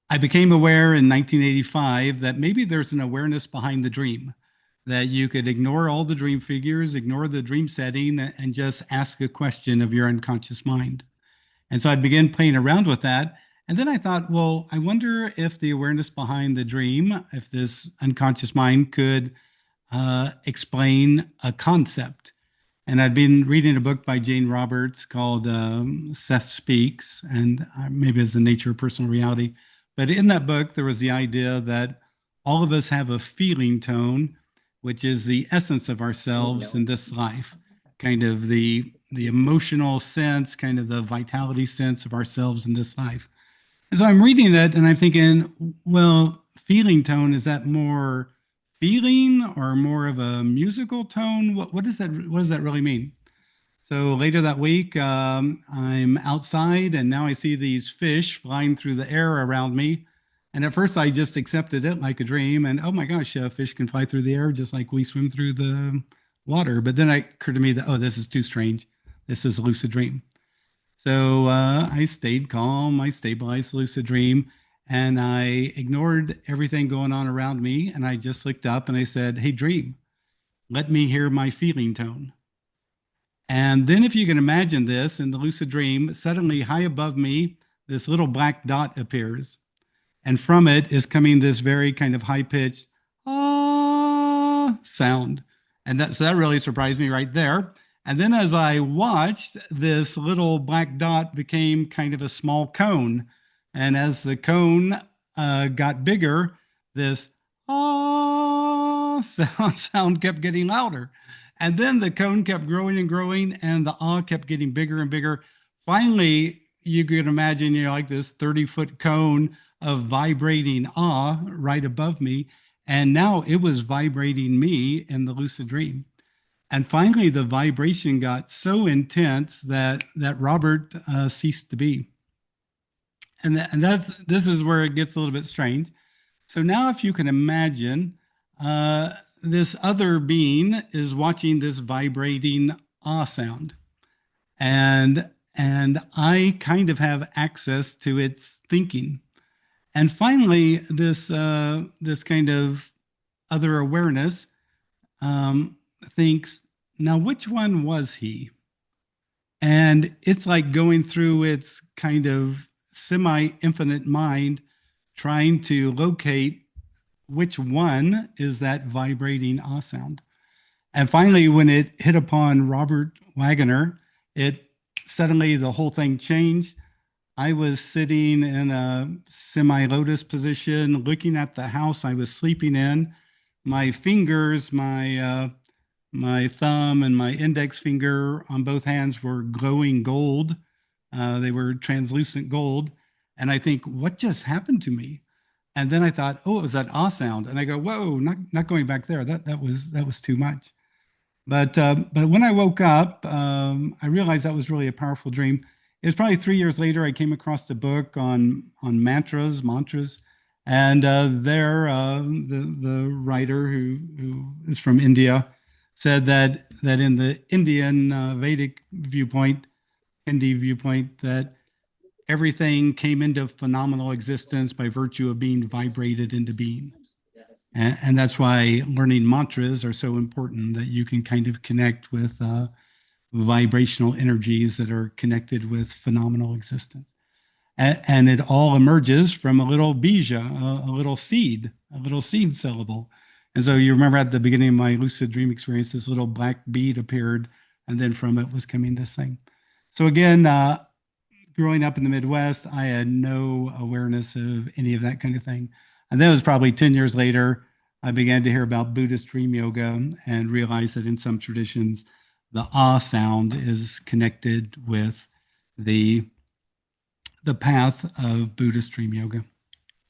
I became aware in 1985 that maybe there's an awareness behind the dream, that you could ignore all the dream figures, ignore the dream setting, and just ask a question of your unconscious mind. And so I began playing around with that. And then I thought, well, I wonder if the awareness behind the dream, if this unconscious mind could explain a concept. And I'd been reading a book by Jane Roberts called Seth Speaks, and maybe it's the nature of personal reality. But in that book, there was the idea that all of us have a feeling tone, which is the essence of ourselves in this life, kind of the emotional sense, kind of the vitality sense of ourselves in this life. And so I'm reading it and I'm thinking, well, feeling tone, is that more feeling or more of a musical tone? What does that really mean? So later that week, I'm outside and now I see these fish flying through the air around me. And at first I just accepted it like a dream. And oh my gosh, fish can fly through the air just like we swim through the water. But then it occurred to me that, oh, this is too strange. This is a lucid dream. So I stayed calm, I stabilized the lucid dream, and I ignored everything going on around me. And I just looked up and I said, hey, dream, let me hear my feeling tone. And then, if you can imagine this in the lucid dream, suddenly high above me, this little black dot appears. And from it is coming this very kind of high pitched ah sound. So that really surprised me right there. And then as I watched, this little black dot became kind of a small cone. And as the cone got bigger, this ah sound kept getting louder. And then the cone kept growing and growing, and the ah kept getting bigger and bigger. Finally, you can imagine, like this 30-foot cone of vibrating ah right above me. And now it was vibrating me in the lucid dream. And finally, the vibration got so intense that Robert ceased to be. And this is where it gets a little bit strange. So now, if you can imagine, this other being is watching this vibrating ah sound, and I kind of have access to its thinking. And finally, this kind of other awareness thinks, now which one was he? And it's like going through its kind of semi-infinite mind, trying to locate which one is that vibrating ah sound. And finally, when it hit upon Robert Waggoner, it suddenly the whole thing changed. I was sitting in a semi-lotus position, looking at the house I was sleeping in. My fingers, my thumb and my index finger on both hands were glowing gold. They were translucent gold. And I think, what just happened to me? And then I thought, oh, it was that ah sound. And I go, whoa, not going back there. That was too much. But when I woke up, I realized that was really a powerful dream. It was probably 3 years later I came across a book on mantras, and there the writer who is from India said that in the Indian Vedic viewpoint, Hindi viewpoint, that everything came into phenomenal existence by virtue of being vibrated into being. And that's why learning mantras are so important, that you can kind of connect with vibrational energies that are connected with phenomenal existence. And it all emerges from a little bija, a little seed syllable. And so you remember at the beginning of my lucid dream experience, this little black bead appeared, and then from it was coming this thing. So again, growing up in the Midwest, I had no awareness of any of that kind of thing. And then it was probably 10 years later, I began to hear about Buddhist dream yoga and realized that in some traditions, the ah sound is connected with the the path of Buddhist dream yoga.